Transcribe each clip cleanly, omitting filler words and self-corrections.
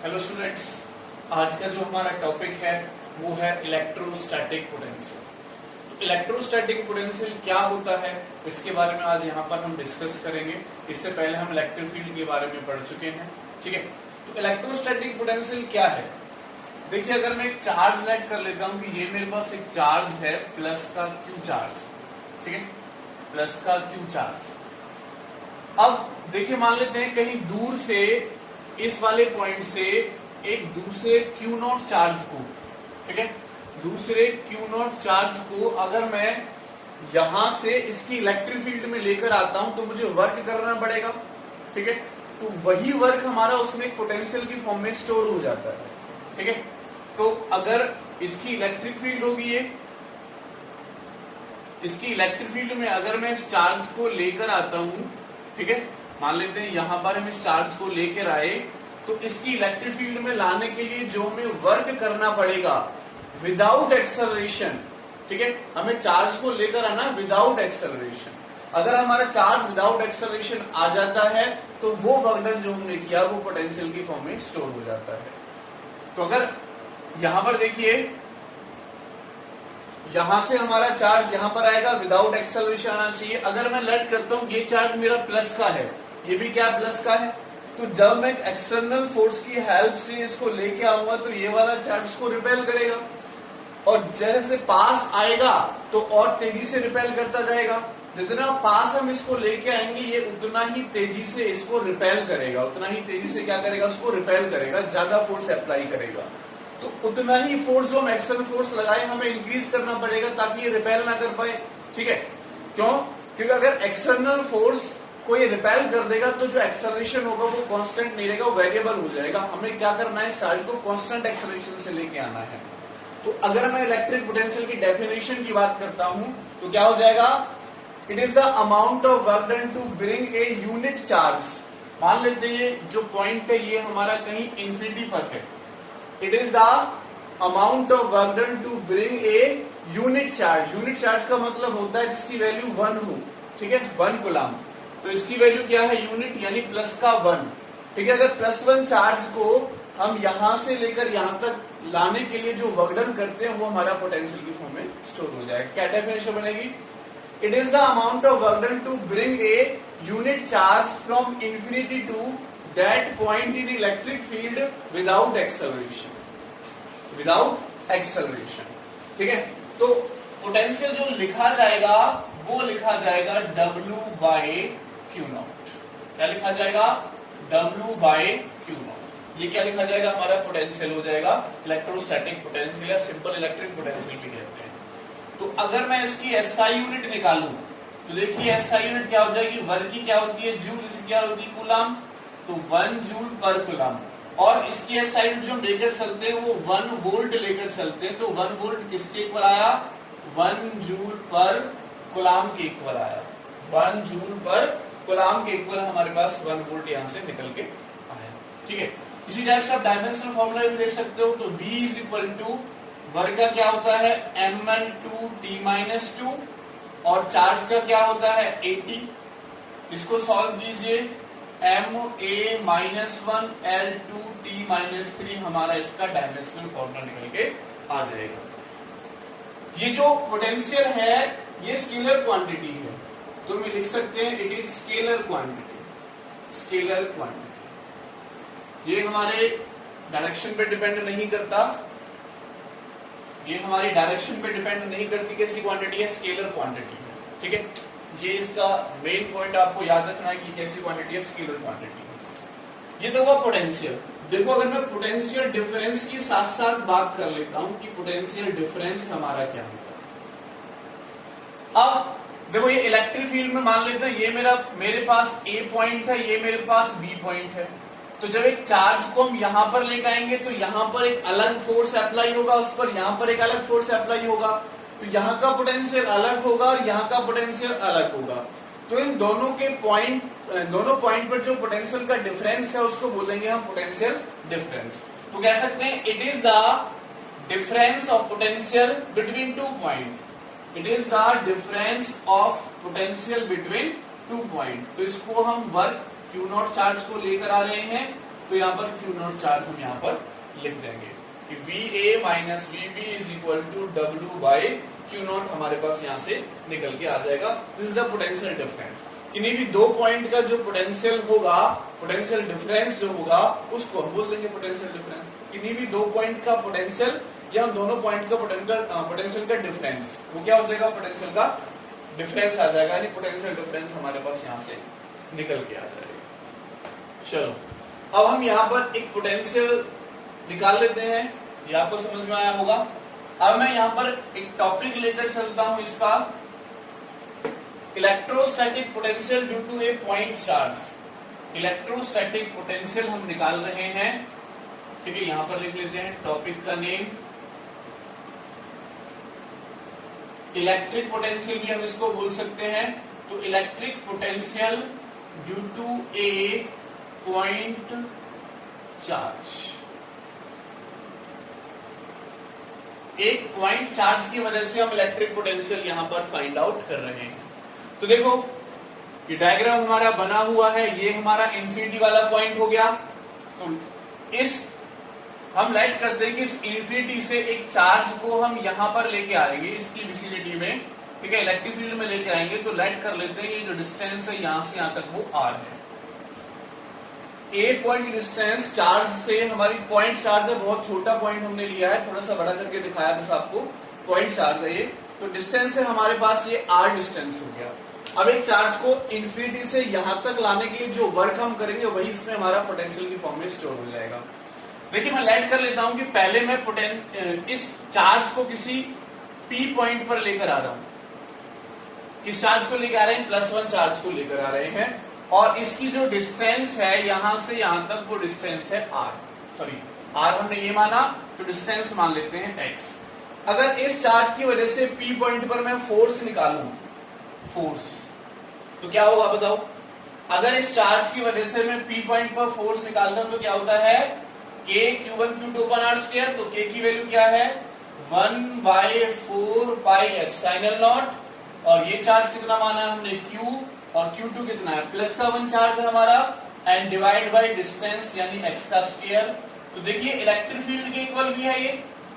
Hello students, आज का जो हमारा टॉपिक है वो है इलेक्ट्रोस्टैटिक पोटेंशियल। इलेक्ट्रोस्टैटिक पोटेंशियल क्या होता है इसके बारे में आज यहाँ पर हम डिस्कस करेंगे। इससे पहले हम इलेक्ट्रिक फील्ड के बारे में पढ़ चुके हैं, ठीक है। तो इलेक्ट्रोस्टैटिक पोटेंशियल क्या है? देखिए, अगर मैं एक चार्ज लेट कर लेता हूँ कि ये मेरे पास एक चार्ज है प्लस का क्यू चार्ज, ठीक है, प्लस का क्यू चार्ज। अब देखिए, मान लेते हैं कहीं दूर से इस वाले पॉइंट से एक दूसरे क्यू नॉट चार्ज को, ठीक है, दूसरे क्यू नॉट चार्ज को अगर मैं यहां से इसकी इलेक्ट्रिक फील्ड में लेकर आता हूं तो मुझे वर्क करना पड़ेगा, ठीक है। तो वही वर्क हमारा उसमें एक पोटेंशियल की फॉर्म में स्टोर हो जाता है, ठीक है। तो अगर इसकी इलेक्ट्रिक फील्ड होगी ये, इसकी इलेक्ट्रिक फील्ड में अगर मैं इस चार्ज को लेकर आता हूं, ठीक है, मान लेते हैं यहां पर हम इस चार्ज को लेकर आए, तो इसकी इलेक्ट्रिक फील्ड में लाने के लिए जो हमें वर्क करना पड़ेगा विदाउट एक्सेलरेशन, ठीक है, हमें चार्ज को लेकर आना विदाउट एक्सेलरेशन। अगर हमारा चार्ज विदाउट एक्सेलरेशन आ जाता है तो वो वर्क डन जो हमने किया वो पोटेंशियल की फॉर्म में स्टोर हो जाता है। तो अगर यहां पर देखिए, यहां से हमारा चार्ज यहां पर आएगा, विदाउट एक्सेलरेशन आना चाहिए। अगर मैं लेट करता हूं ये चार्ज मेरा प्लस का है, ये भी क्या प्लस का है, तो जब मैं एक्सटर्नल फोर्स की हेल्प से इसको लेके आऊंगा तो ये वाला चार्ज को रिपेल करेगा, और जैसे पास आएगा तो और तेजी से रिपेल करता जाएगा। जितना पास हम इसको लेके आएंगे ये उतना ही तेजी से इसको रिपेल करेगा, उतना ही तेजी से क्या करेगा, उसको रिपेल करेगा, ज्यादा फोर्स अप्लाई करेगा। तो उतना ही फोर्स जो हम एक्सटर्नल फोर्स लगाए हमें इंक्रीज करना पड़ेगा ताकि ये रिपेल ना कर पाए, ठीक है। क्यों? क्योंकि अगर एक्सटर्नल फोर्स को ये रिपेल कर देगा तो जो एक्सेलरेशन होगा वो कांस्टेंट नहीं रहेगा, वो वेरिएबल हो जाएगा। हमें क्या करना है, चार्ज को कांस्टेंट एक्सेलरेशन से लेके आना है। तो अगर मैं इलेक्ट्रिक पोटेंशियल की डेफिनेशन की बात करता हूं तो क्या हो जाएगा, it is the amount of work done to bring a unit charge. मान लेते हैं ये जो पॉइंट है ये हमारा कहीं इंफिनिटी पर है। It is the amount of work done to bring a unit charge. Unit charge का मतलब होता है जिसकी वैल्यू 1 हो, ठीक है, 1 कूलम। तो इसकी वैल्यू क्या है, यूनिट, यानी प्लस का 1, ठीक है। अगर +1 चार्ज को हम यहां से लेकर यहां तक लाने के लिए जो वर्क डन करते हैं वो हमारा पोटेंशियल की फॉर्म में स्टोर हो जाएगा। क्या डेफिनेशन बनेगी, it is the amount of work done to bring a unit charge from infinity to that point in electric field without acceleration, without acceleration, ठीक है। तो पोटेंशियल जो लिखा जाएगा वो लिखा जाएगा W बाय क्यू नॉट। क्या लिखा जाएगा, W बाय क्यू नॉट। ये क्या लिखा जाएगा, हमारा पोटेंशियल हो जाएगा, इलेक्ट्रोस्टैटिक पोटेंशियल या सिंपल इलेक्ट्रिक पोटेंशियल भी कहते हैं। तो अगर मैं इसकी SI यूनिट निकालूं तो देखिए SI यूनिट क्या हो जाएगी, वर्क की क्या होती है, जूल, इसकी क्या होती है, कूलम, तो 1 जूल पर कूलम। और इसकी SI यूनिट जो हम लेकर चलते हैं वो 1 वोल्ट लेकर चलते हैं। तो 1 वोल्ट किसके इक्वल आया, 1 जूल पर कूलम के इक्वल आया। 1 जूल पर कूलम के इक्वल हमारे पास 1 वोल्ट यहां से निकल के आया, ठीक है। इसी टाइप से आप डायमेंशनल फॉर्मूला भी देख सकते हो। तो V is equal to work का क्या होता है, m(2t-2), और चार्ज का क्या होता है, 80। इसको सॉल्व कीजिए, ma-1L2t-3 हमारा इसका डायमेंशनल फॉर्मूला निकल के आ जाएगा। ये जो पोटेंशियल है ये स्केलर क्वांटिटी है, तो हम लिख सकते हैं it is scalar quantity, scalar quantity. ये हमारे डायरेक्शन पे डिपेंड नहीं करता, ये हमारी डायरेक्शन पे डिपेंड नहीं करती, कैसी क्वांटिटी है, स्केलर क्वांटिटी है, ठीक है। ये इसका मेन पॉइंट आपको याद रखना है कि कैसी क्वांटिटी है, स्केलर क्वांटिटी। ये तो हुआ पोटेंशियल। देखो, अगर मैं पोटेंशियल डिफरेंस की साथ साथ बात कर लेता हूं कि पोटेंशियल डिफरेंस हमारा क्या होता है। अब देखो, ये इलेक्ट्रिक फील्ड में मान लेते हैं ये मेरे पास A पॉइंट है, ये मेरे पास B पॉइंट है। तो जब एक चार्ज को हम यहां पर लेकर आएंगे तो यहां पर एक अलग फोर्स अप्लाई होगा, उस पर यहां पर एक अलग फोर्स अप्लाई होगा, तो यहां का पोटेंशियल अलग होगा और यहां का पोटेंशियल अलग होगा। तो इन दोनों पॉइंट पर जो पोटेंशियल का डिफरेंस है उसको बोलेंगे हम पोटेंशियल डिफरेंस। तो कह सकते हैं it is the difference of potential between 2 point, it is the difference of potential between 2 point. तो इसको हम वर्क Q0 चार्ज को लेकर आ रहे हैं तो यहाँ पर क्यू नॉट चार्ज हम यहाँ पर लिख देंगे कि VA minus VB is equal to W by q naught हमारे पास यहाँ से निकल के आ जाएगा। This is the potential difference. किन्हीं भी दो पॉइंट का जो पोटेंशियल होगा, पोटेंशियल डिफरेंस जो होगा उसको हम बोल देंगे पोटेंशियल डिफरेंस। किन्हीं भी दो पॉइंट का पोटेंशियल या दोनों पॉइंट का पोटेंशियल का डिफरेंस, वो क्या हो जाएगा, पोटेंशियल का डिफरेंस आ जाएगा, यानी पोटेंशियल डिफरेंस हमारे पास यहाँ से निकल के आ जाएगा। चलो अब हम यहाँ पर एक पोटेंशियल निकाल लेते हैं, ये आपको समझ में आया होगा। अब मैं यहाँ पर एक टॉपिक लेकर चलता हूं इसका, electrostatic potential due to a point charge. Electrostatic potential हम निकाल रहे हैं, ठीक है। यहां पर लिख लेते हैं टॉपिक का नेम, इलेक्ट्रिक पोटेंशियल भी हम इसको बोल सकते हैं। तो electric potential due to a point charge, एक पॉइंट चार्ज की वजह से हम इलेक्ट्रिक पोटेंशियल यहां पर फाइंड आउट कर रहे हैं। तो देखो ये डायग्राम हमारा बना हुआ है, ये हमारा इंफिनिटी वाला पॉइंट हो गया। तो इस हम लाइट करते हैं कि इस इंफिनिटी से एक चार्ज को हम यहां पर लेके आएंगे, इसकी विसिनिटी में, ठीक है, इलेक्ट्रिक फील्ड में लेके आएंगे। तो लाइट कर लेते हैं ये जो डिस्टेंस है यहां से यहां तक वो R है। ए पॉइंट डिस्टेंस चार्ज से, हमारी पॉइंट चार्ज है, बहुत छोटा पॉइंट हमने लिया है, थोड़ा सा बड़ा करके दिखाया बस आपको, पॉइंट चार्ज है ये। तो डिस्टेंस है हमारे पास ये R डिस्टेंस हो गया। अब एक चार्ज को इंफिनिटी से यहां तक लाने के लिए जो वर्क हम करेंगे वही इसमें हमारा पोटेंशियल की फॉर्म में स्टोर हो जाएगा। देखिए मैं लाइट कर लेता हूं कि पहले मैं इस चार्ज को किसी P पॉइंट पर लेकर आ रहा हूं। किस चार्ज को लेकर आ रहे हैं, +1 चार्ज को लेकर आ रहे हैं, और इसकी जो डिस्टेंस है यहां से यहां तक वो डिस्टेंस है R, सॉरी R हमने ये माना, तो डिस्टेंस मान लेते हैं x। अगर इस चार्ज की वजह से P पॉइंट पर मैं फोर्स निकालूं, फोर्स, तो क्या होगा बताओ। अगर इस चार्ज की वजह से मैं P पॉइंट पर फोर्स निकालता हूं तो क्या होता है, K Q1 Q2 / R²। तो K की वैल्यू क्या है, 1/4 पाई एप्सिलॉन नॉट, और ये चार्ज कितना माना है हमने Q, और Q2 कितना है, +1 चार्ज है हमारा, एंड डिवाइड बाय डिस्टेंस यानी x²। तो देखिए इलेक्ट्रिक फील्ड के इक्वल भी है ये।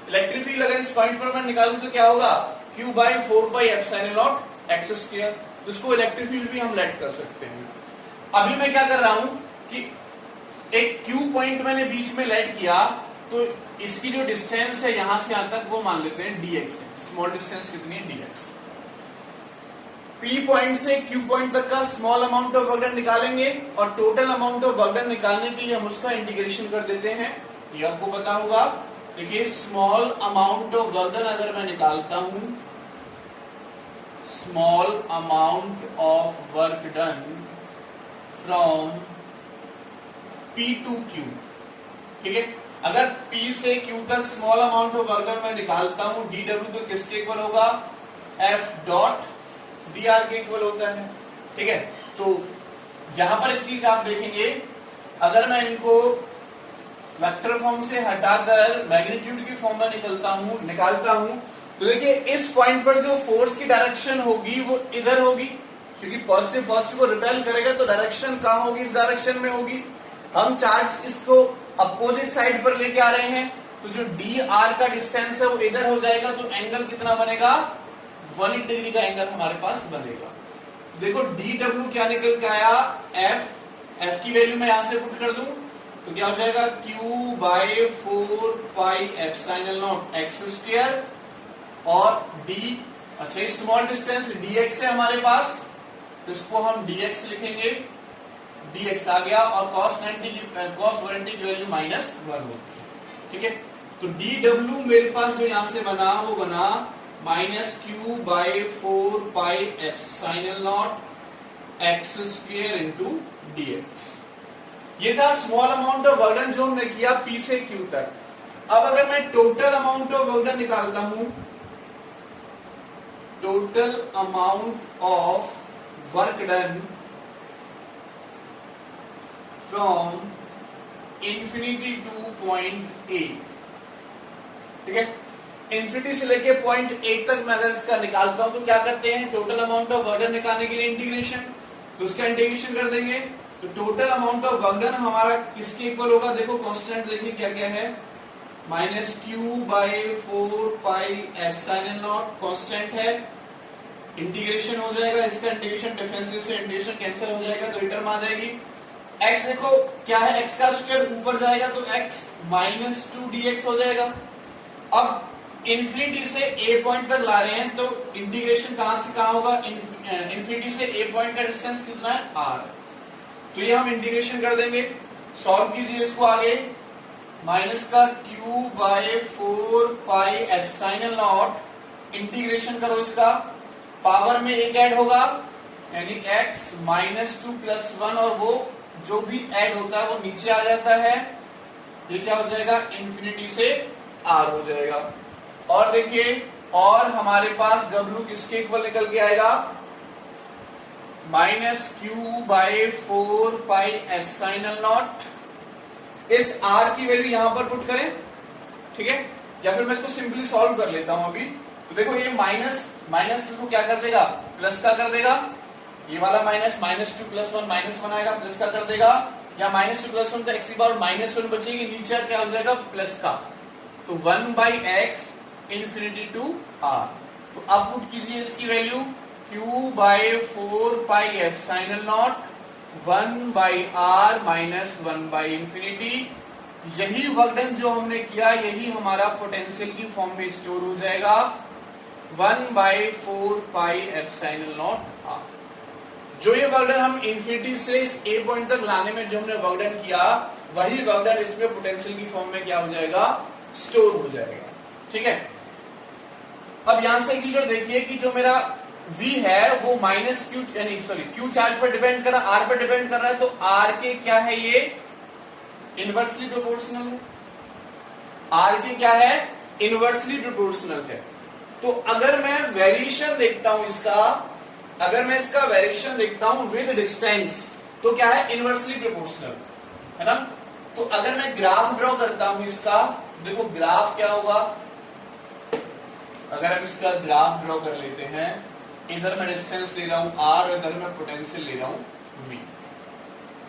इलेक्ट्रिक फील्ड अगर इस पॉइंट पर मैं निकालूं तो क्या होगा, Q/4 pi epsilon not x²। तो इसको इलेक्ट्रिक फील्ड भी हम लेट कर सकते हैं। अभी मैं क्या कर रहा हूं कि एक Q पॉइंट मैंने बीच में लेट किया, तो इसकी जो डिस्टेंस है यहां से यहां तक वो मान लेते हैं dx है। स्मॉल डिस्टेंस कितनी है, dx। P पॉइंट से Q पॉइंट तक का small amount of work done निकालेंगे, और total amount of work done निकालने के लिए हम उसका इंटीग्रेशन कर देते हैं, ये आपको पता होगा। देखिए small amount of work done अगर मैं निकालता हूं, small amount of work done from P to Q, ठीक है। अगर P से Q तक small amount of work done मैं निकालता हूं, dW तो किसके इक्वल होगा, F डॉट dr के इक्वल होता है, ठीक है। तो यहां पर एक चीज आप देखेंगे, अगर मैं इनको वेक्टर फॉर्म से हटाकर मैग्नीट्यूड की फॉर्म में निकालता हूं, तो देखिए इस पॉइंट पर जो फोर्स की डायरेक्शन होगी वो इधर होगी, क्योंकि पॉजिटिव पॉजिटिव को रिपेल करेगा, तो डायरेक्शन कहां होगी, इस डायरेक्शन में होगी। हम चार्ज इसको अपोजिट साइड पर लेके आ रहे हैं, तो जो dr का डिस्टेंस है वो इधर हो जाएगा, तो एंगल कितना बनेगा, 180 डिग्री का एंगल हमारे पास बनेगा। देखो dW क्या निकल के आया, F की वैल्यू मैं यहां से पुट कर दूं तो क्या हो जाएगा, Q/4 pi epsilon not x², और d, अच्छा इस स्मॉल डिस्टेंस dx है हमारे पास, तो इसको हम dx लिखेंगे, dx आ गया, और cos 180 की वैल्यू -1 होती है, ठीक है। तो dW मेरे पास जो यहां से बना वो बना -Q/4 pi epsilon not x² into dx। ये था small amount of work done जो हमने किया P से Q तक। अब अगर मैं total amount of work done निकालता हूं, total amount of work done from infinity two point A, ठीक है। इंफिनिटी से लेके पॉइंट A तक मैं अगर इसका निकालता हूं तो क्या करते हैं, total amount of work done निकालने के लिए इंटीग्रेशन, तो उसका इंटीग्रेशन कर देंगे। तो total amount of work done हमारा किसके इक्वल होगा? देखो कांस्टेंट देखिए क्या क्या है, minus Q by 4 pi epsilon not constant है, इंटीग्रेशन हो जाएगा, इसका इंटीग्रेशन डिफरेंशियल से इंटीग्रेशन कैंसिल हो जाएगा तो रिटर्न आ जाएगी। x देखो क्या है, x का स्क्वायर ऊपर जाएगा तो x माइनस 2dx हो जाएगा। अब इन्फिनिटी से a पॉइंट तक ला रहे हैं तो इंटीग्रेशन कहां से कहां होगा? इन्फिनिटी से a पॉइंट का डिस्टेंस कितना है? r। तो ये हम इंटीग्रेशन कर देंगे, सॉल्व कीजिए इसको आगे, माइनस का q by 4 pi epsilon naught, integration करो इसका, पावर में एक ऐड होगा यानी x माइनस 2 प्लस 1 और वो जो भी ऐड होता है वो नीचे आ जाता है, ये क्या हो जाएगा? इन्फिनिटी से r हो जाएगा। और देखिए और हमारे पास w किसके इक्वल निकल के आएगा? Minus Q by 4 pi epsilon not. इस r की वैल्यू यहां पर पुट करें, ठीक है, या फिर मैं इसको सिंपली सॉल्व कर लेता हूं अभी। तो देखो ये माइनस माइनस को क्या कर देगा? प्लस का कर देगा, ये वाला माइनस माइनस 2 प्लस 1 माइनस 1 आएगा, प्लस का कर देगा, या माइनस 2 प्लस 1 तो एक्स की पावर माइनस 1 बचेगी, नीचे क्या हो जाएगा? प्लस का, तो 1 by x infinity to r। तो अब पुट कीजिए इसकी value, q by 4 pi epsilon naught 1 by r minus 1 by infinity. यही वर्क डन जो हमने किया यही हमारा पोटेंशियल की फॉर्म में स्टोर हो जाएगा, 1 by 4 pi epsilon not r। जो ये वर्क डन हम इंफिनिटी से इस a पॉइंट तक लाने में जो हमने वर्क डन किया वही वर्क डन इसमें पोटेंशियल की फॉर्म में क्या हो जाएगा? स्टोर हो जाएगा, ठीक है। अब यहां से एक चीज और देखिए कि जो मेरा v है वो माइनस क्यू यानी सॉरी क्यू चार्ज पर डिपेंड कर रहा है, r पर डिपेंड कर रहा है, तो r के क्या है? ये इनवर्सली प्रोपोर्शनल है। r के क्या है? इनवर्सली प्रोपोर्शनल है। तो अगर मैं वेरिएशन देखता हूं इसका, अगर मैं इसका वेरिएशन देखता हूं विद डिस्टेंस तो क्या है? इनवर्सली प्रोपोर्शनल है ना। तो अगर मैं ग्राफ ड्रॉ करता हूं इसका, देखो ग्राफ क्या होगा, अगर हम इसका ग्राफ ड्रॉ कर लेते हैं, इधर मैं डिस्टेंस ले रहा हूं r और इधर मैं पोटेंशियल ले रहा हूं v,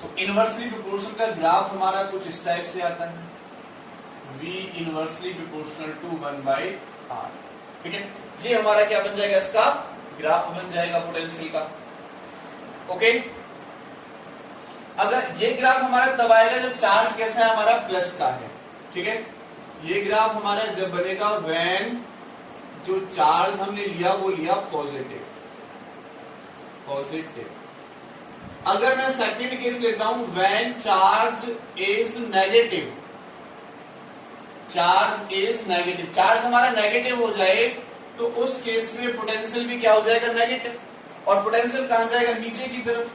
तो इनवर्सली प्रोपोर्शनल का ग्राफ हमारा कुछ इस टाइप से आता है, v inversely proportional to 1 by r, ठीक है। ये हमारा क्या बन जाएगा? इसका ग्राफ बन जाएगा पोटेंशियल का, ओके। अगर ये ग्राफ हमारा तब आएगा जब चार्ज कैसा है? हमारा प्लस का है, ठीक है। ये ग्राफ हमारा जब बनेगा व्हेन जो चार्ज हमने लिया वो लिया पॉजिटिव, पॉजिटिव। अगर मैं सेकंड केस लेता हूं when charge is negative, charge is negative, charge हमारा नेगेटिव हो जाए तो उस केस में पोटेंशियल भी क्या हो जाएगा? नेगेटिव। और पोटेंशियल कहां जाएगा? नीचे की तरफ।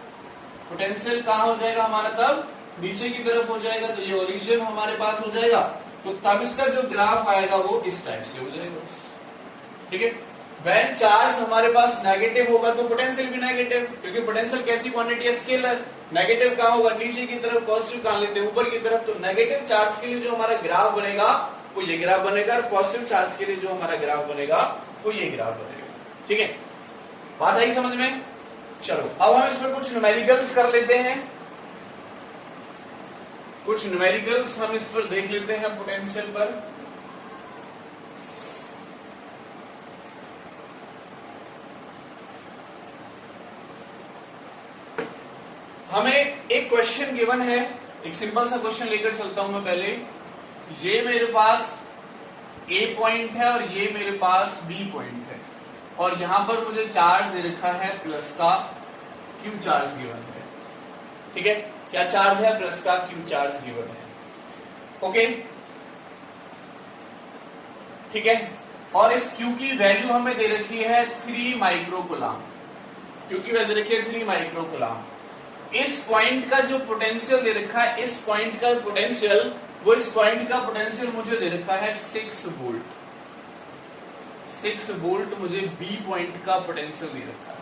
पोटेंशियल कहां हो जाएगा हमारा? तब नीचे की तरफ हो जाएगा, तो ये ओरिजिन हमारे पास हो जाएगा, तो तब इसका जो ग्राफ आएगा वो इस टाइप से हो जाएगा, ठीक है। व्हेन चार्ज हमारे पास नेगेटिव होगा तो पोटेंशियल भी नेगेटिव, क्योंकि पोटेंशियल कैसी क्वांटिटी है? स्केलर। नेगेटिव कहां होगा? नीचे की तरफ। पॉजिटिव कहां लेते हैं? ऊपर की तरफ। तो नेगेटिव चार्ज के लिए जो हमारा ग्राफ बनेगा वो ये ग्राफ बनेगा, और पॉजिटिव चार्ज के लिए जो हमारा ग्राफ बनेगा वो ये ग्राफ बनेगा, ठीक है। बात आई समझ में? चलो अब हम इस पर कुछ न्यूमेरिकल्स कर लेते हैं, कुछ न्यूमेरिकल्स हम इस पर देख लेते हैं पोटेंशियल पर। हमें एक क्वेश्चन गिवन है, एक सिंपल सा क्वेश्चन लेकर चलता हूं मैं पहले। ये मेरे पास A पॉइंट है और ये मेरे पास B पॉइंट है, और यहां पर मुझे चार्ज दे रखा है प्लस का, Q चार्ज गिवन है, ठीक है। क्या चार्ज है? प्लस का Q चार्ज गिवन है, ओके, ठीक है। और इस Q की वैल्यू हमें दे रखी है 3 माइक्रोकूलम, Q की वैल्यू दे रखी है 3 माइक्रोकूलम। इस पॉइंट का जो पोटेंशियल दे रखा है, इस पॉइंट का पोटेंशियल, वो इस पॉइंट का पोटेंशियल मुझे दे रखा है 6 वोल्ट। 6 वोल्ट मुझे बी पॉइंट का पोटेंशियल दे रखा है।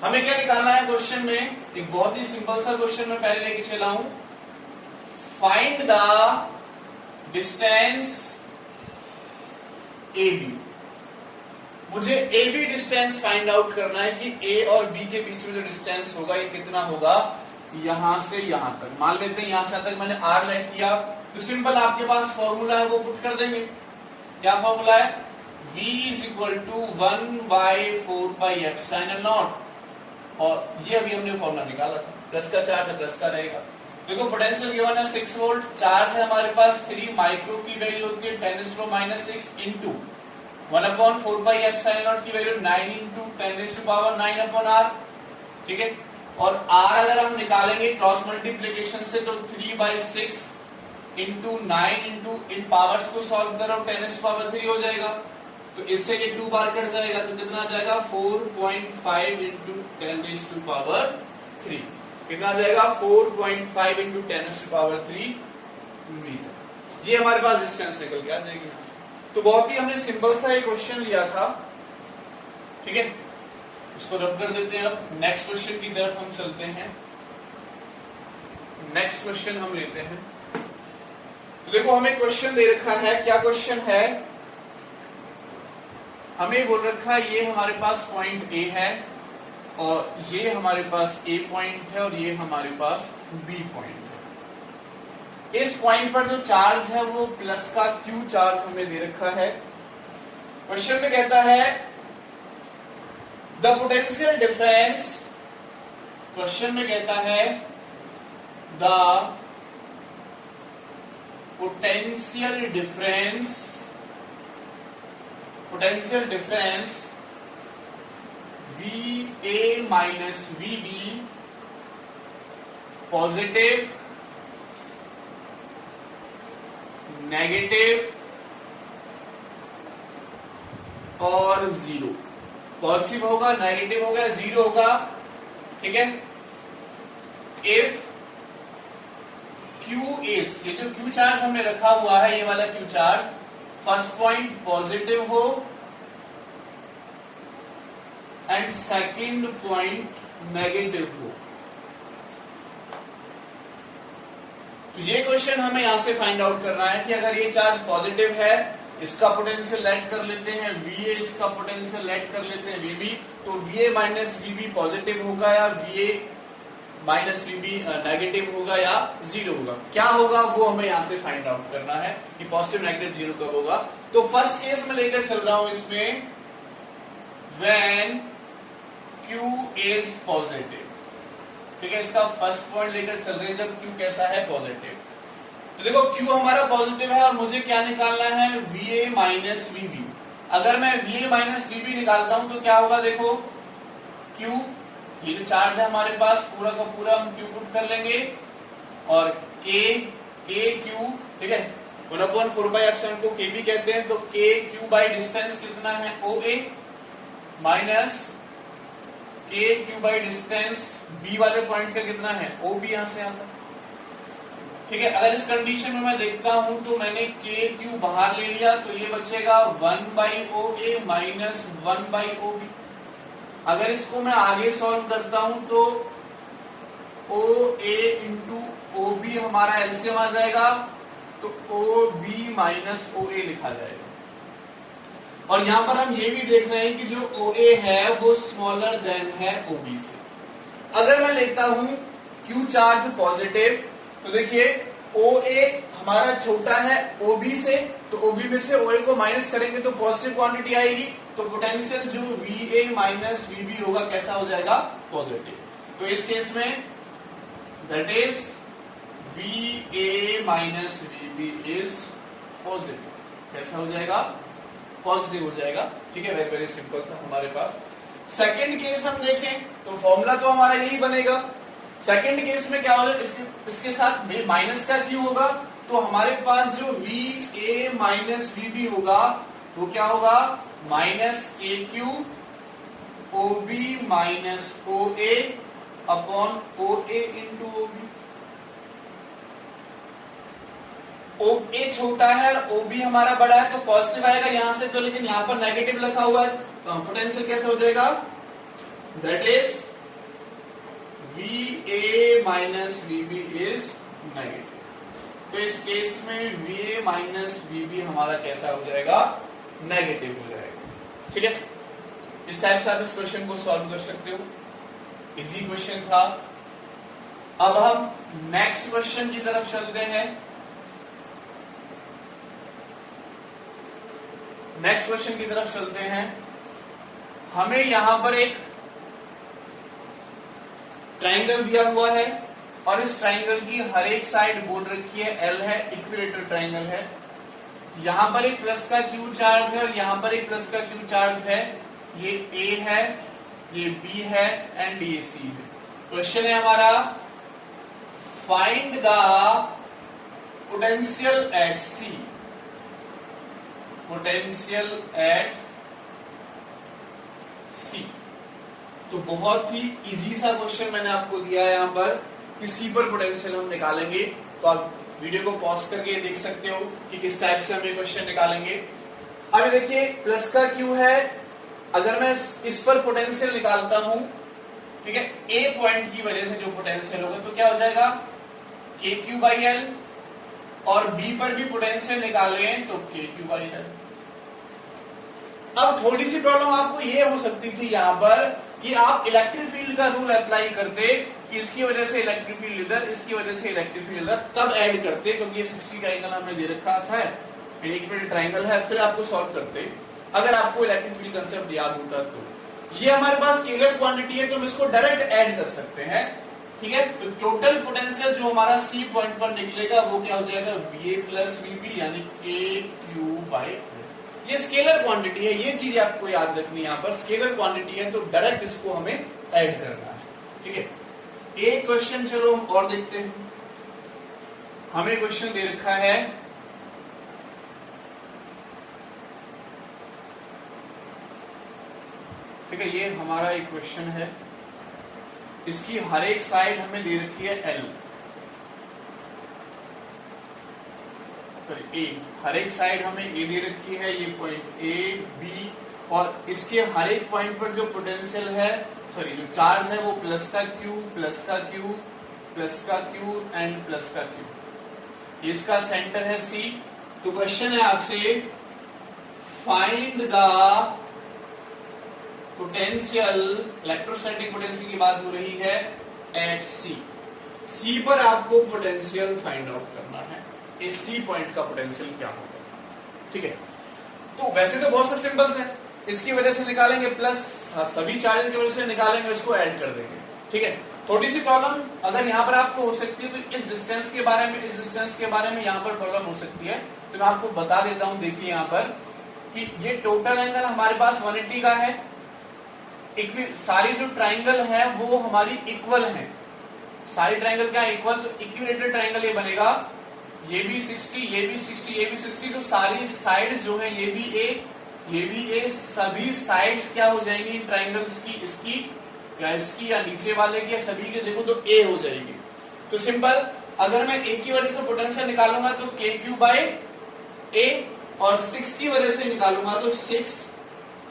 हमें क्या निकालना है क्वेश्चन में? एक बहुत ही सिंपल सा क्वेश्चन में पहले लेके चला हूं, find the distance A B. मुझे A B distance find out करना है कि ए और बी के बीच में जो डिस्टेंस होगा ये कितना होगा। यहां से यहां तक, मान लेते हैं यहां से तक मैंने आर लेट किया, तो सिंपल आपके पास फॉर्मूला है वो पुट कर देंगे। क्या फॉर्मूला है? v इज इक्वल टू 1/4πε0, और ये अभी हमने फॉर्मूला निकाला था, प्लस का चार्ज है प्लस का रहेगा। देखो पोटेंशियल गिवन है 6 वोल्ट, चार्ज है हमारे पास 3 माइक्रो की वैल्यू होती है 10⁻⁻6 इंटू 1/4πε0 की वैल्यू 9 इंटू 10⁹ ठीक है। और r अगर हम निकालेंगे क्रॉस मल्टीप्लीकेशन से तो 3/6 इंटू 9 इंटू इन पावर्स को सॉल्व करो 10⁻³ हो जाएगा, तो इससे ये 2 बार कट जाएगा, तो कितना आ जाएगा 4.5 इंटू 10⁻³ कितना आ जाएगा 4.5 इंटू 10⁻³ मीटर। ये हमारे पास डिस्टेंस निकल के आ जाएगी यहां से। तो बहुत ही हमने सिंपल सा एक क्वेश्चन लिया था, ठीक है, इसको रब कर देते हैं। अब नेक्स्ट क्वेश्चन की तरफ हम चलते हैं। नेक्स्ट क्वेश्चन हम लेते हैं। तो देखो हमें क्वेश्चन दे रखा है, क्या क्वेश्चन है, हमें बोल रखा है ये हमारे पास पॉइंट ए है और ये हमारे पास ए पॉइंट है और ये हमारे पास बी पॉइंट है। इस पॉइंट पर जो चार्ज है वो प्लस का क्यू चार्ज हमें दे रखा है। क्वेश्चन में कहता है द पोटेंशियल डिफरेंस, क्वेश्चन में कहता है the potential difference VA minus VB positive, negative और जीरो। पॉजिटिव होगा, नेगेटिव होगा, जीरो होगा, ठीक है। इफ Q इज, ये जो Q चार्ज हमने रखा हुआ है, ये वाला Q charge first point positive हो एंड सेकंड पॉइंट नेगेटिव हो। तो ये क्वेश्चन हमें यहां से फाइंड आउट करना है कि अगर ये चार्ज पॉजिटिव है, इसका पोटेंशियल लेट कर लेते हैं VA, इसका पोटेंशियल लेट कर लेते हैं VB, तो VA माइनस VB पॉजिटिव होगा या VA माइनस VB नेगेटिव होगा या जीरो होगा। क्या होगा वो हमें यहां से फाइंड आउट करना है कि पॉजिटिव नेगेटिव जीरो कब होगा। तो फर्स्ट केस में लेकर चल रहा हूं इसमें व्हेन Q इज पॉजिटिव, ठीक है, इसका फर्स्ट पॉइंट लेकर चल रहे हैं जब Q कैसा है पॉजिटिव। तो देखो Q हमारा पॉजिटिव है और मुझे क्या निकालना है VA माइनस VB। अगर मैं VA माइनस VB निकालता हूं तो क्या होगा, देखो Q, ये जो चार्ज है हमारे पास पूरा का पूरा हम Q पुट कर लेंगे और K Q, ठीक है, 1/4πε को K भी कहते हैं, तो K Q बाई डिस्टेंस कितना है OA minus K Q by distance B वाले पॉइंट का कितना है OB, यहां से आता, ठीक है। अगर इस कंडीशन में मैं देखता हूं तो मैंने K Q बाहर ले लिया तो ये बचेगा 1/OA माइनस 1/OB। अगर इसको मैं आगे सॉल्व करता हूं तो OA इंटू OB हमारा एलसीएम आ जाएगा, तो OB माइनस OA लिखा जाएगा। और यहां पर हम ये भी देख रहे हैं कि जो OA है वो स्मॉलर देन है OB से। अगर मैं लेता हूं Q चार्ज पॉजिटिव, तो देखिए OA हमारा छोटा है OB से, तो OB में से OA को माइनस करेंगे तो पॉजिटिव क्वांटिटी आएगी, तो पोटेंशियल जो VA माइनस VB होगा कैसा हो जाएगा पॉजिटिव। तो इस केस में that is VA minus VB is positive, कैसा हो जाएगा पॉजिटिव हो जाएगा, ठीक है। वेरी वेरी सिंपल था हमारे पास। सेकेंड केस हम देखें तो फॉर्मूला तो हमारा यही बनेगा। सेकेंड केस में क्या होगा, इसके साथ माइनस का क्यू होगा, तो हमारे पास जो VA माइनस VB होगा वो क्या होगा minus KQ OB minus OA upon OA into OB। OA छोटा है और OB हमारा बड़ा है तो पॉजिटिव आएगा यहां से, तो लेकिन यहां पर नेगेटिव लिखा हुआ है, तो पोटेंशियल कैसे हो जाएगा, that is VA minus VB is negative. तो इस केस में VA माइनस VB हमारा कैसा हो जाएगा नेगेटिव हो जाएगा, ठीक है। इस टाइप से आप इस क्वेश्चन को सॉल्व कर सकते हो, इजी क्वेश्चन था। अब हम नेक्स्ट क्वेश्चन की तरफ चलते हैं। नेक्स्ट क्वेश्चन की तरफ चलते हैं। हमें यहां पर एक ट्राइंगल दिया हुआ है और इस ट्राइंगल की हर एक साइड बोल रखी है एल है, इक्विलेटरल ट्राइंगल है। यहां पर एक प्लस का क्यू चार्ज है और यहां पर एक प्लस का क्यू चार्ज है। ये ए है, ये बी है एंड ये सी है। क्वेश्चन है हमारा, find the potential at C. Potential at C. तो बहुत ही इजी सा क्वेश्चन मैंने आपको दिया है यहां पर कि सी पर पोटेंशियल हम निकालेंगे। तो आप वीडियो को पॉज करके देख सकते हो कि किस टाइप से हम ये क्वेश्चन निकालेंगे। अभी देखिए प्लस का क्यू है, अगर मैं इस पर पोटेंशियल निकालता हूं, ठीक है, ए पॉइंट की वजह से जो पोटेंशियल होगा तो क्या हो जाएगा के क्यू बाई एल, और बी पर भी पोटेंशियल निकालें तो के क्यू बाई एल। अब थोड़ी सी प्रॉब्लम आपको ये हो सकती थी यहां पर कि आप इलेक्ट्रिक फील्ड का रूल अप्लाई करते कि इसकी वजह से इलेक्ट्रिक फील्ड इधर, इसकी वजह से इलेक्ट्रिक फील्ड इधर, तब ऐड करते, क्योंकि ये 60 का एंगल हमने दे रखा था, इक्विलेटरल ट्राइंगल है, फिर आपको सॉल्व करते अगर आपको इलेक्ट्रिक फील्ड कंसेप्ट याद होता तो। ये हमारे पास स्केलर क्वांटिटी है तो हम इसको डायरेक्ट ऐड कर सकते हैं, ठीक है। तो टोटल पोटेंशियल जो हमारा सी पॉइंट पर निकलेगा वो क्या हो जाएगा, वीए प्लस वीबी यानी के क्यू बाई। ये स्केलर क्वांटिटी है, ये चीज आपको याद रखनी है। यहां पर स्केलर क्वांटिटी है तो डायरेक्ट इसको हमें ऐड करना है, ठीक है। एक क्वेश्चन चलो हम और देखते हैं। हमें क्वेश्चन दे रखा है, ठीक है, ये हमारा एक क्वेश्चन है। इसकी हर एक साइड हमें दे रखी है एल, ए, हर एक साइड हमें ए दे रखी है, ये पॉइंट ए बी, और इसके हर एक पॉइंट पर जो पोटेंशियल है, सॉरी जो चार्ज है वो प्लस का क्यू प्लस का क्यू प्लस का क्यू एंड प्लस का क्यू। इसका सेंटर है सी। तो क्वेश्चन है आपसे, find the potential, electrostatic potential की बात हो रही है, एट सी। सी पर आपको पोटेंशियल फाइंड आउट करना है, इस सी पॉइंट का पोटेंशियल क्या होगा, ठीक है। तो वैसे तो बहुत से सिंबल्स हैं, इसकी वजह से निकालेंगे प्लस, सभी चार्जेस की वजह से निकालेंगे, इसको ऐड कर देंगे, ठीक है। थोड़ी सी प्रॉब्लम अगर यहां पर आपको हो सकती है तो इस डिस्टेंस के बारे में, इस डिस्टेंस के बारे में यहां पर प्रॉब्लम हो सकती है, तो मैं आपको बता देता हूं। देखिए यहां पर कि ये टोटल एंगल हमारे पास 180 का है, सारी जो ट्राइंगल है वो हमारी इक्वल है, सारी ट्राइंगल क्या इक्वल, तो इक्विलेटरल ट्राइंगल ये बनेगा, ये भी 60, ये भी 60, ये भी 60, तो सारी साइड्स जो है ये भी ए, ये भी ए, सभी साइड्स क्या हो जाएंगी ट्राइंगल्स की, इसकी या इसकी या नीचे वाले की या सभी के, देखो तो ए हो जाएगी। तो सिंपल, अगर मैं ए की वजह से पोटेंशियल निकालूंगा तो के क्यू बाई ए, और 6 की वजह से निकालूंगा तो 6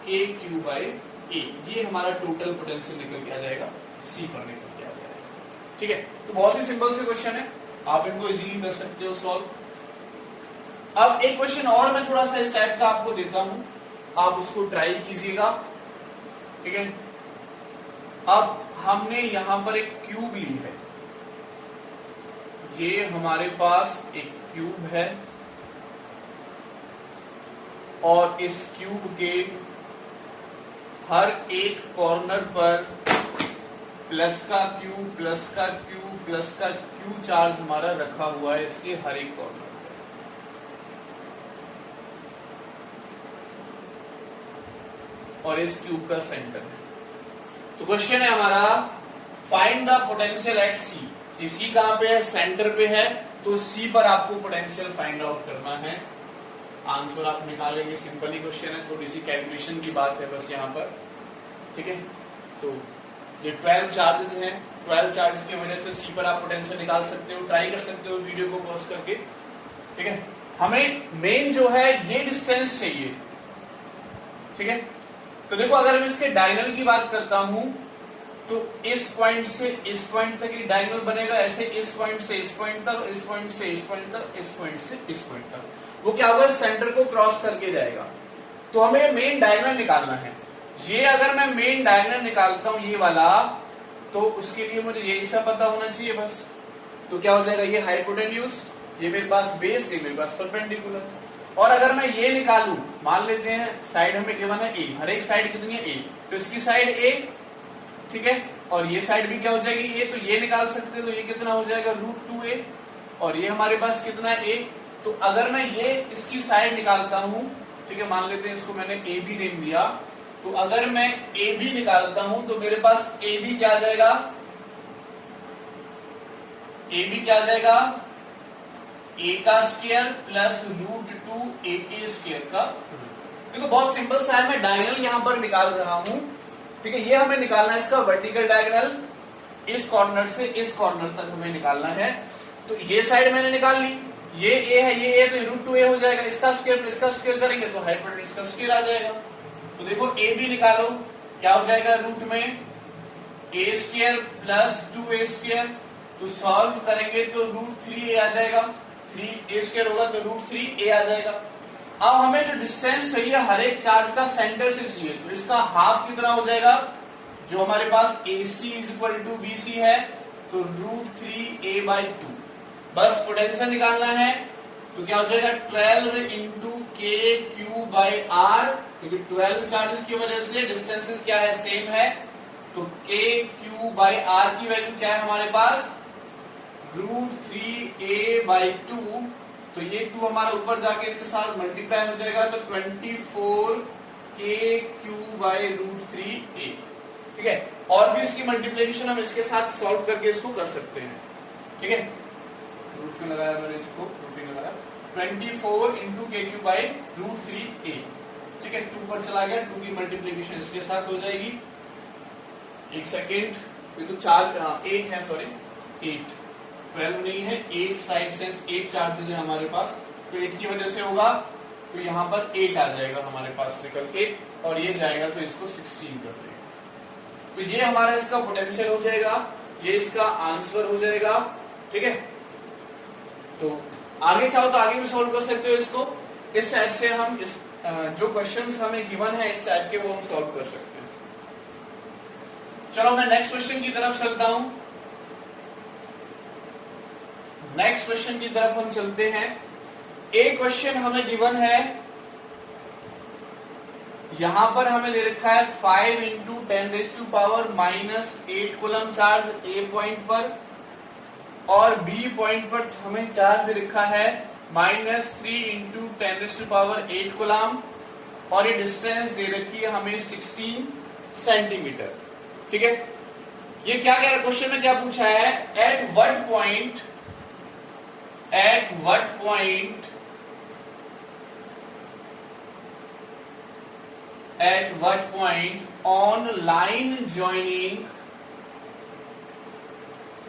के क्यू बाई ए। ये हमारा टोटल पोटेंशियल निकल के आ जाएगा, सी पर निकल के आ जाएगा, ठीक है। तो बहुत ही सिंपल से क्वेश्चन है, आप इनको इजीली कर सकते हो सॉल्व। अब एक क्वेश्चन और मैं थोड़ा सा इस टाइप का आपको देता हूं, आप उसको ट्राई कीजिएगा, ठीक है। अब हमने यहां पर एक क्यूब ली है, ये हमारे पास एक क्यूब है और इस क्यूब के हर एक कॉर्नर पर प्लस का क्यू प्लस का क्यू प्लस का क्यू चार्ज हमारा रखा हुआ है इसके हर एक कॉर्नर पर, और इस क्यूब का सेंटर है। तो क्वेश्चन है हमारा, फाइंड द पोटेंशियल एट सी। सी कहां पे है, सेंटर पे है, तो सी पर आपको पोटेंशियल फाइंड आउट करना है। आंसर आप निकालेंगे, सिंपल ही क्वेश्चन है, थोड़ी सी कैलकुलेशन की बात है बस यहाँ पर, ठीक है। तो ये 12 चार्जेस हैं, 12 चार्जेस की वजह से सी पर आप पोटेंशियल निकाल सकते हो, ट्राई कर सकते हो वीडियो को पॉज करके, ठीक है। हमें मेन जो है ये डिस्टेंस चाहिए, ठीक है। तो देखो अगर मैं इसके डायगोनल की बात करता हूं तो इस पॉइंट से इस पॉइंट तक एक डायगोनल बनेगा, ऐसे इस पॉइंट से इस पॉइंट तक, इस पॉइंट से इस पॉइंट तक, इस पॉइंट से इस पॉइंट तक, वो क्या होगा, सेंटर को क्रॉस करके जाएगा। तो हमें मेन डायगोनल निकालना है। ये अगर मैं मेन डायगोनल निकालता हूं ये वाला, तो उसके लिए मुझे ये हिस्सा पता होना चाहिए बस। तो क्या हो जाएगा, ये हाइपोटेन्यूज, ये मेरे पास बेस, ये मेरे पास परपेंडिकुलर। और अगर मैं ये निकालूं, मान लेते हैं साइड हमें गिवन है ए, हर एक साइड कितनी है ए, तो इसकी साइड ए, ठीक है, और ये साइड भी क्या हो जाएगी ए, तो ये निकाल सकते हैं, तो ये कितना हो जाएगा √2a, और ये हमारे पास कितना है ए। तो अगर मैं ये इसकी साइड निकालता हूं, ठीक है, मान लेते हैं इसको मैंने ए बी नेम दिया, तो अगर मैं ए बी निकालता हूं तो मेरे पास ए बी क्या आ जाएगा, ए बी क्या आ जाएगा, ए का स्क्वायर प्लस √2 ए के स्क्वायर का। देखो बहुत सिंपल सा है, मैं डायगोनल यहां पर निकाल रहा हूं, ठीक है, ये हमें निकालना है इसका वर्टिकल डायगोनल, इस कॉर्नर से इस कॉर्नर तक हमें निकालना है। तो ये साइड मैंने निकाल ली, ये ए है, ये ए, तो √2a हो जाएगा, इसका स्क्वायर करेंगे तो हाइपोटेन्यूज का स्क्वायर आ जाएगा। तो देखो ए बी निकालो, क्या हो जाएगा, रूट में ए स्क्वायर प्लस 2a स्क्वायर, तो सॉल्व करेंगे तो √3a आ जाएगा, 3a स्क्वायर होगा तो √3a आ जाएगा। अब हमें जो डिस्टेंस चाहिए हर एक चार्ज का सेंटर से चाहिए, तो इसका हाफ कितना हो जाएगा, जो हमारे पास AC = BC है, तो √3a/2। बस पोटेंशियल निकालना है, तो क्या हो जाएगा 12 × kq/r, क्योंकि 12 चार्जेस की वजह से डिस्टेंसेस क्या है, सेम है, तो kq/r की वैल्यू क्या है हमारे पास, √3a/2, तो ये 2 हमारा ऊपर जाके इसके साथ मल्टीप्लाई हो जाएगा, तो 24 kq/√3a, ठीक है। और भी इसकी मल्टीप्लिकेशन हम इसके साथ सॉल्व करके इसको कर सकते हैं, ठीक है। रूट क्यों लगाया मैंने इसको, रूट नहीं लगाया, 24 × kq/√3a, ठीक है, 2 पर चला गया, 2 की मल्टीप्लिकेशन इसके साथ हो जाएगी। एक सेकेंड, ये तो 8 है, सॉरी 8, 12 नहीं है, 8 साइड से 8 चार्जेस है हमारे पास, तो 8 की वजह से होगा, तो यहाँ पर 8 आ जाएगा हमारे पास निकल के, और ये जाएगा तो इसको 16 कर देगा। तो ये हमारा इसका पोटेंशियल हो जाएगा, ये इसका आंसर हो जाएगा, ठीक है। तो आगे चाहो तो आगे भी सॉल्व कर सकते हो इसको, इस टाइप से हम जो क्वेश्चंस हमें गिवन है इस टाइप के वो हम सॉल्व कर सकते हैं। चलो मैं नेक्स्ट क्वेश्चन की तरफ चलता हूं। नेक्स्ट क्वेश्चन की तरफ हम चलते हैं। एक क्वेश्चन हमें गिवन है, यहां पर हमें ले रखा है 5 × 10⁻⁻8 कूलम चार्ज ए पॉइंट पर, और बी पॉइंट पर हमें चार्ज दे रखा है -3 × 10⁸ कूलम, और ये डिस्टेंस दे रखी है हमें 16 सेंटीमीटर, ठीक है। ये क्या कह रहा है क्वेश्चन में, क्या पूछा है, at what point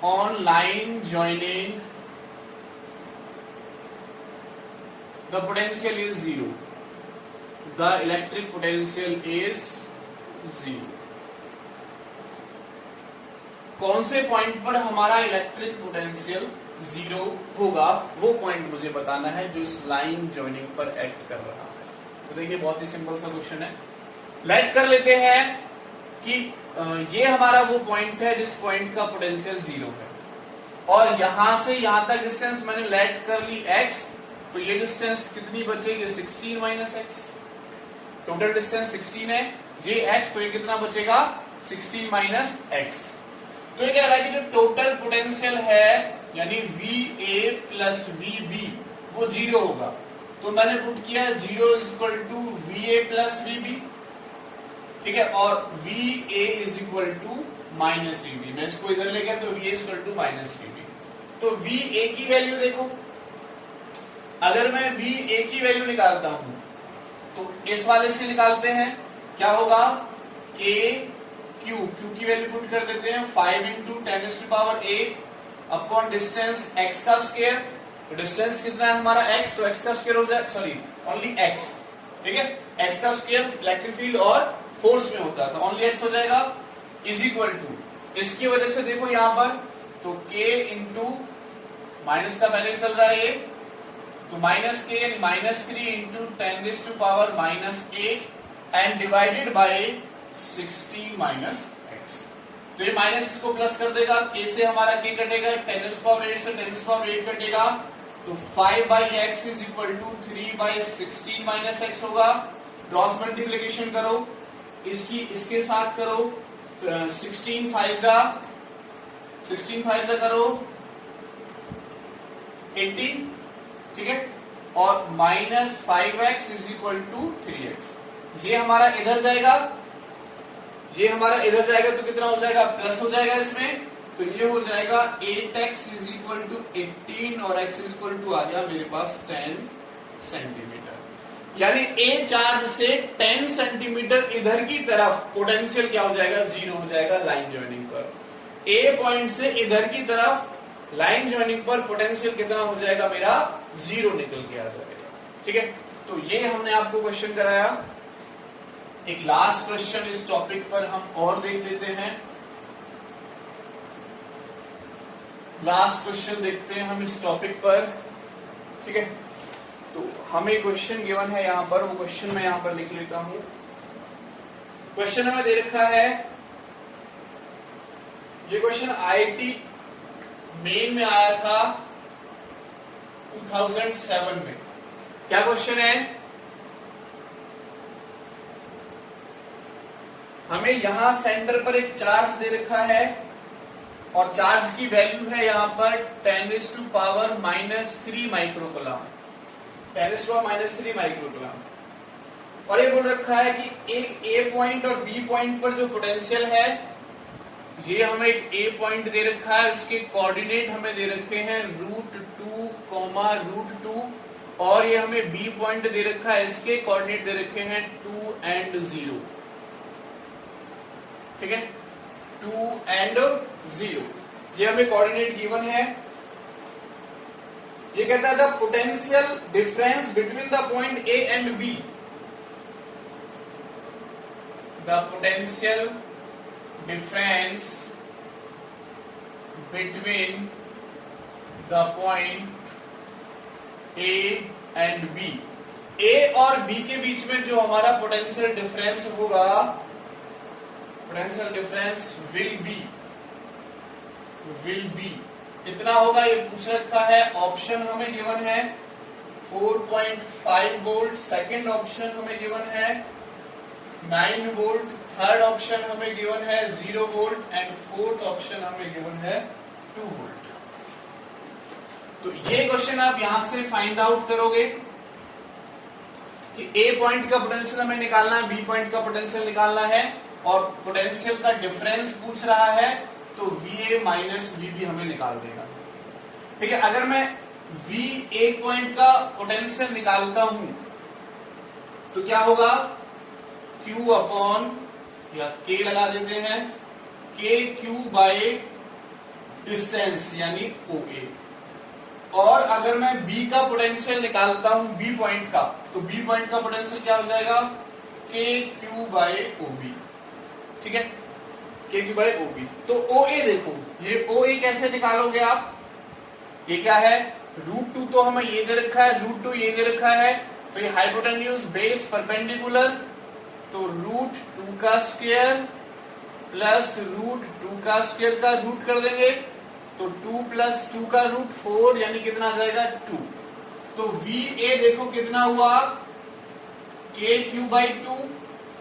on line joining the potential is 0, the electric potential is 0। कौन से पॉइंट पर हमारा इलेक्ट्रिक पोटेंशियल 0 होगा, वो पॉइंट मुझे बताना है जो इस लाइन जॉइनिंग पर एक्ट कर रहा है। तो देखिए बहुत ही सिंपल सा क्वेश्चन है। लेट कर लेते हैं कि ये हमारा वो पॉइंट है जिस पॉइंट का पोटेंशियल 0 है, और यहां से यहां तक डिस्टेंस मैंने लेट कर ली x, तो ये डिस्टेंस कितनी बचेगी, 16 - x, टोटल डिस्टेंस 16 है, ये x, तो ये कितना बचेगा, 16 - x। तो ये कह रहा है कि जो टोटल पोटेंशियल है यानी VA + VB वो 0 होगा, तो मैंने पुट किया 0 = VA + VB, ठीक है, और VA = -VB, मैं इसको इधर ले गया तो VA = -VB। तो VA की वैल्यू देखो, अगर मैं VA की वैल्यू निकालता हूं तो इस वाले से निकालते हैं, क्या होगा, Q की वैल्यू पुट कर देते हैं 5 × 10⁸ अपॉन डिस्टेंस x का स्क्वायर, तो डिस्टेंस कितना है हमारा x, तो x का स्क्वायर हो जाए, सॉरी ओनली x, ठीक है, x का स्क्वायर इलेक्ट्रिक फील्ड और फोर्स में होता था, ओनली x हो जाएगा, = इसकी वजह से देखो यहां पर, तो k × माइनस का पहले चल रहा है ये, तो -k यानी -3 × 10⁻⁻8 एंड डिवाइडेड बाय 16 - x। तो ये माइनस इसको प्लस कर देगा, k से हमारा k कटेगा, 10⁸ से 10⁸ कटेगा, तो 5/x is equal to 3/16 minus x होगा। क्रॉस मल्टीप्लीकेशन करो, इसकी इसके साथ करो, 16 5 करो 80, ठीक है, और minus 5x is equal to 3x। ये हमारा इधर जाएगा, ये हमारा इधर जाएगा तो कितना हो जाएगा, प्लस हो जाएगा इसमें, तो ये हो जाएगा 8x इज इक्वल टू 18 और x इज इक्वल टू आ गया मेरे पास 10 सेंटीमीटर। यानी A चार्ज से 10 सेंटीमीटर इधर की तरफ पोटेंशियल क्या हो जाएगा, जीरो हो जाएगा लाइन ज्वाइनिंग पर। A पॉइंट से इधर की तरफ लाइन ज्वाइनिंग पर पोटेंशियल कितना हो जाएगा मेरा, जीरो निकल के आ जाएगा, ठीक है। तो ये हमने आपको क्वेश्चन कराया। एक लास्ट क्वेश्चन इस टॉपिक पर हम और देख लेते हैं। लास्ट क्वेश्चन देखते हैं हम इस टॉपिक पर, ठीक है। तो हमें क्वेश्चन गिवन है यहां पर, वो क्वेश्चन मैं यहां पर लिख लेता हूं। क्वेश्चन हमें दे रखा है, ये क्वेश्चन IIT मेन में आया था 2007 में। क्या क्वेश्चन है, हमें यहां सेंटर पर एक चार्ज दे रखा है और चार्ज की वैल्यू है यहां पर 10⁻³ माइक्रोकूलम, 10⁻³ माइक्रोकूलम। और ये बोल रखा है कि एक A पॉइंट और B पॉइंट पर जो पोटेंशियल है, ये हमें एक A पॉइंट दे रखा है, उसके कोऑर्डिनेट हमें दे रखे हैं √2, √2, और ये हमें B पॉइंट दे रखा है, इसके कोऑर्डिनेट दे रखे हैं 2 और 0, ठीक है, 2 और 0, ये हमें कोऑर्डिनेट गिवन है। ये कहता है the potential difference between the point A and B, the potential difference between the point A and B। A और B के बीच में जो हमारा पोटेंशियल डिफरेंस होगा, पोटेंशियल डिफरेंस विल बी कितना होगा, ये पूछ रखा है। ऑप्शन हमें गिवन है 4.5 वोल्ट, सेकंड ऑप्शन हमें गिवन है 9 वोल्ट, थर्ड ऑप्शन हमें गिवन है 0 वोल्ट एंड फोर्थ ऑप्शन हमें गिवन है 2 वोल्ट। तो ये क्वेश्चन आप यहां से फाइंड आउट करोगे कि A पॉइंट का पोटेंशियल हमें निकालना है, B पॉइंट का पोटेंशियल निकालना है, और पोटेंशियल का डिफरेंस पूछ रहा है, तो VA माइनस VB हमें निकाल देगा, ठीक है। अगर मैं VA पॉइंट का पोटेंशियल निकालता हूं तो क्या होगा, Q अपॉन, या K लगा देते हैं, KQ बाय डिस्टेंस यानी OA। और अगर मैं B का पोटेंशियल निकालता हूं, B पॉइंट का, तो B पॉइंट का पोटेंशियल क्या हो जाएगा, KQ बाय OB, ठीक है, KQ बाय OB। तो OA देखो, ये OA कैसे निकालोगे आप, ये क्या है, √2 तो हमें ये दे रखा है, √2 ये दे रखा है, तो ये हाइपोटेन्यूज बेस परपेंडिकुलर, तो √2 का स्क्वायर प्लस √2 का स्क्वायर का रूट कर देंगे, तो 2 + 2 का √4 यानी कितना आ जाएगा 2। तो VA देखो कितना हुआ, KQ बाय 2,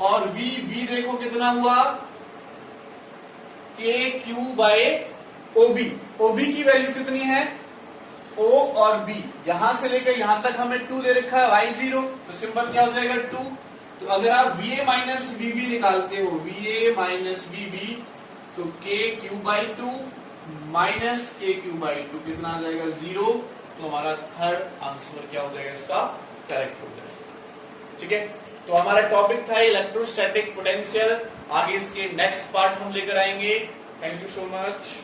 और VB देखो कितना हुआ, KQ बाय OB। OB की वैल्यू कितनी है, O और B, यहां से लेकर यहां तक हमें 2 दे रखा है, y0, तो सिंपल क्या हो जाएगा 2। तो अगर आप VA माइनस VB निकालते हो, VA माइनस VB, तो KQ by 2 minus KQ by 2 कितना आ जाएगा 0। तो हमारा थर्ड आंसर क्या हो जाएगा, इसका करेक्ट हो जाएगा, ठीक है। तो हमारा टॉपिक था इलेक्ट्रोस्टैटिक पोटेंशियल। आगे इसके नेक्स्ट पार्ट हम लेकर आएंगे। Thank you so much.